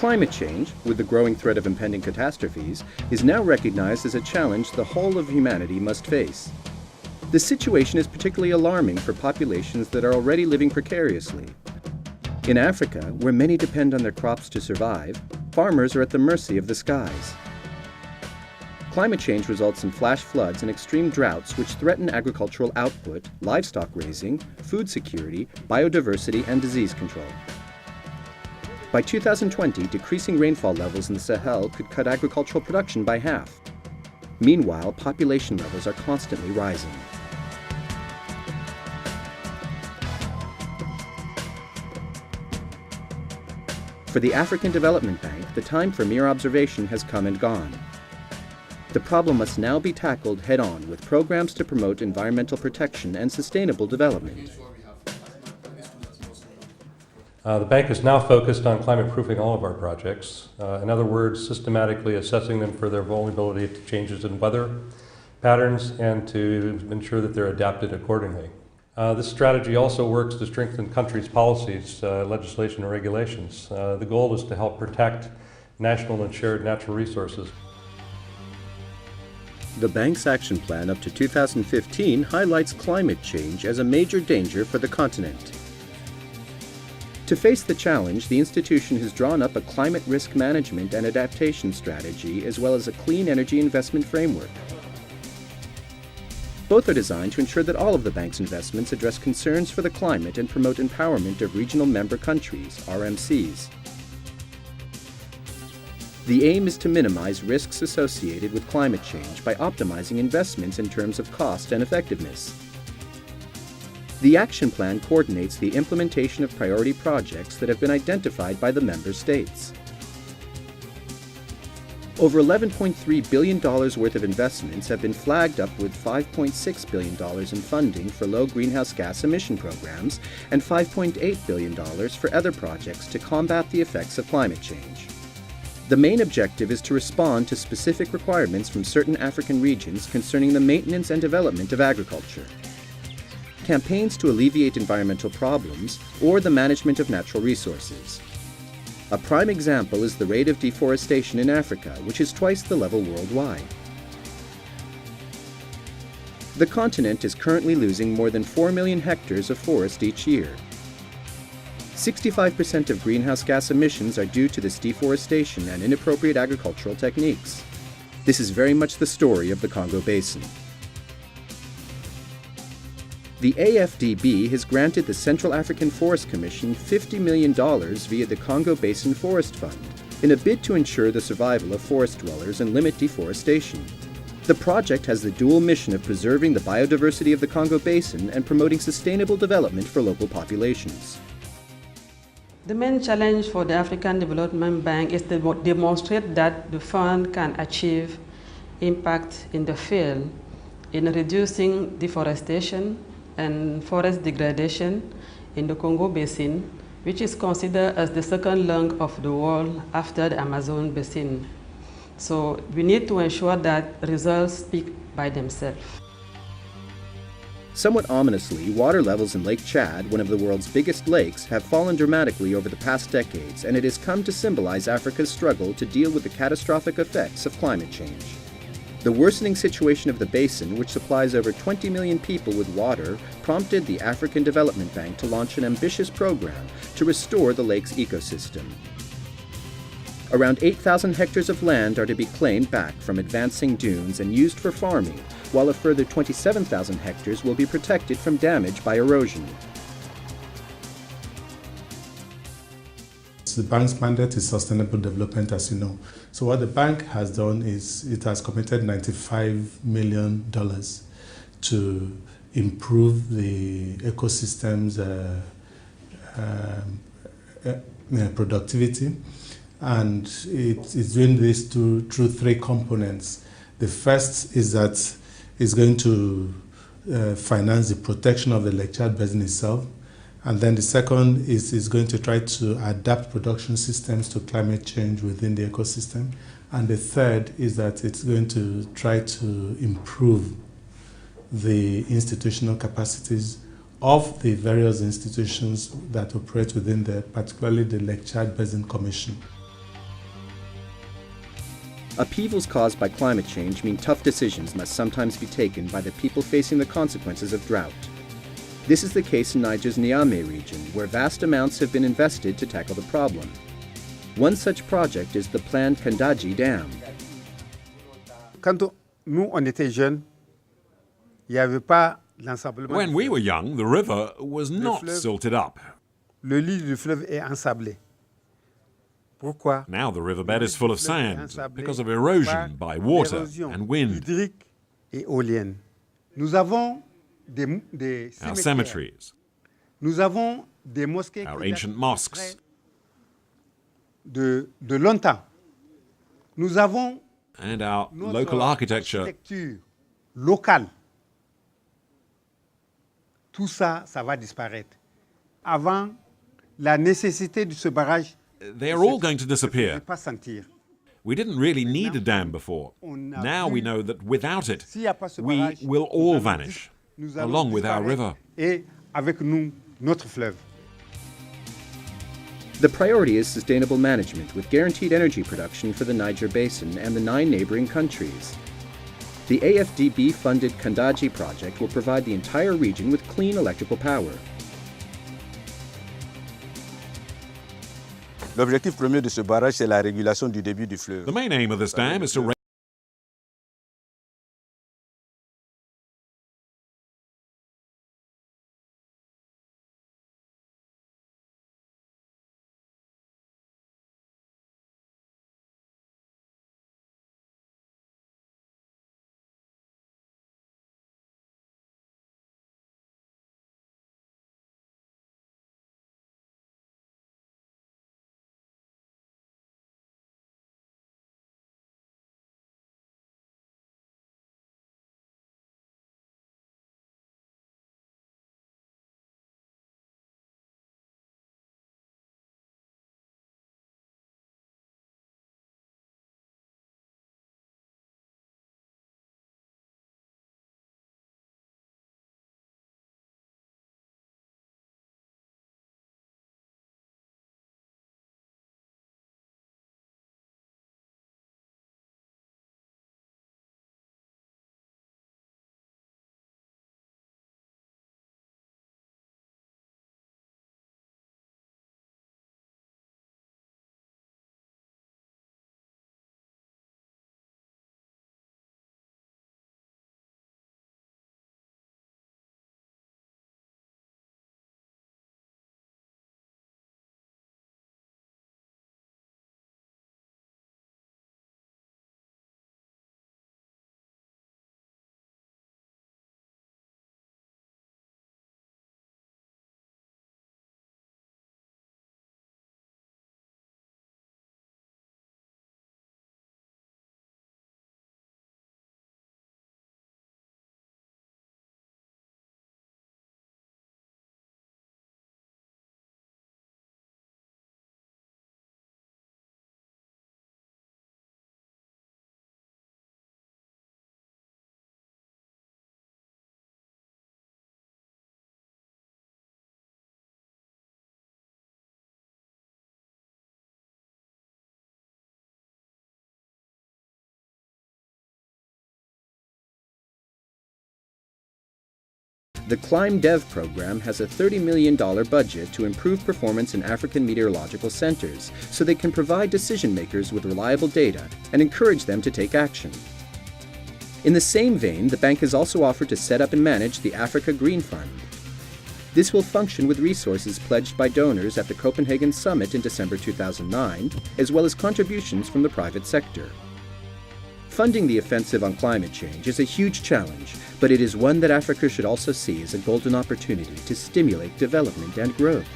Climate change, with the growing threat of impending catastrophes, is now recognized as a challenge the whole of humanity must face. The situation is particularly alarming for populations that are already living precariously. In Africa, where many depend on their crops to survive, farmers are at the mercy of the skies. Climate change results in flash floods and extreme droughts which threaten agricultural output, livestock raising, food security, biodiversity, and disease control. By 2020, decreasing rainfall levels in the Sahel could cut agricultural production by half. Meanwhile, population levels are constantly rising. For the African Development Bank, the time for mere observation has come and gone. The problem must now be tackled head-on with programs to promote environmental protection and sustainable development. The bank is now focused on climate-proofing all of our projects. In other words, systematically assessing them for their vulnerability to changes in weather patterns and to ensure that they're adapted accordingly. This strategy also works to strengthen countries' policies, legislation, and regulations. The goal is to help protect national and shared natural resources. The bank's action plan up to 2015 highlights climate change as a major danger for the continent. To face the challenge, the institution has drawn up a climate risk management and adaptation strategy as well as a clean energy investment framework. Both are designed to ensure that all of the bank's investments address concerns for the climate and promote empowerment of regional member countries, RMCs. The aim is to minimize risks associated with climate change by optimizing investments in terms of cost and effectiveness. The action plan coordinates the implementation of priority projects that have been identified by the member states. Over $11.3 billion worth of investments have been flagged up with $5.6 billion in funding for low greenhouse gas emission programs and $5.8 billion for other projects to combat the effects of climate change. The main objective is to respond to specific requirements from certain African regions concerning the maintenance and development of agriculture, campaigns to alleviate environmental problems, or the management of natural resources. A prime example is the rate of deforestation in Africa, which is twice the level worldwide. The continent is currently losing more than 4 million hectares of forest each year. 65% of greenhouse gas emissions are due to this deforestation and inappropriate agricultural techniques. This is very much the story of the Congo Basin. The AfDB has granted the Central African Forest Commission $50 million via the Congo Basin Forest Fund in a bid to ensure the survival of forest dwellers and limit deforestation. The project has the dual mission of preserving the biodiversity of the Congo Basin and promoting sustainable development for local populations. The main challenge for the African Development Bank is to demonstrate that the fund can achieve impact in the field in reducing deforestation and forest degradation in the Congo Basin, which is considered as the second lung of the world after the Amazon Basin. So we need to ensure that results speak by themselves. Somewhat ominously, water levels in Lake Chad, one of the world's biggest lakes, have fallen dramatically over the past decades, and it has come to symbolize Africa's struggle to deal with the catastrophic effects of climate change. The worsening situation of the basin, which supplies over 20 million people with water, prompted the African Development Bank to launch an ambitious program to restore the lake's ecosystem. Around 8,000 hectares of land are to be claimed back from advancing dunes and used for farming, while a further 27,000 hectares will be protected from damage by erosion. The bank's mandate is sustainable development, as you know. So what the bank has done is it has committed $95 million to improve the ecosystem's productivity. And it's doing this through three components. The first is that it's going to finance the protection of the Lake Chad Basin itself. And then the second is going to try to adapt production systems to climate change within the ecosystem. And the third is that it's going to try to improve the institutional capacities of the various institutions that operate within particularly the Lake Chad Basin Commission. Upheavals caused by climate change mean tough decisions must sometimes be taken by the people facing the consequences of drought. This is the case in Niger's Niamey region, where vast amounts have been invested to tackle the problem. One such project is the planned Kandaji Dam. Quand nous, on était jeunes, il n'y avait pas l'ensablement. When we were young, the river was not silted up. Le lit du fleuve est ensablé. Pourquoi? Now the riverbed is full of sand because of erosion by water and wind. Hydrique et éolienne. Nous avons des Our cemeteries, nous avons des mosquées our ancient mosques, de longtemps. Nous avons and our notre local architecture. architecture locale. Tout ça, ça va disparaître. Avant, la nécessité de ce barrage, They are all going to ne disappear. pas sentir. We didn't really need a dam before. Now we know that without it, S'il n'y a pas ce we barrage, will all vanish, nous allons along with our disparaître, river. et avec nous, notre fleuve. The priority is sustainable management with guaranteed energy production for the Niger Basin and the 9 neighboring countries. The AfDB-funded Kandaji project will provide the entire region with clean electrical power. L'objectif premier de ce barrage, c'est la régulation du débit du fleuve. The main aim of this dam is to The ClimDev program has a $30 million budget to improve performance in African meteorological centers so they can provide decision makers with reliable data and encourage them to take action. In the same vein, the bank has also offered to set up and manage the Africa Green Fund. This will function with resources pledged by donors at the Copenhagen Summit in December 2009, as well as contributions from the private sector. Funding the offensive on climate change is a huge challenge, but it is one that Africa should also see as a golden opportunity to stimulate development and growth.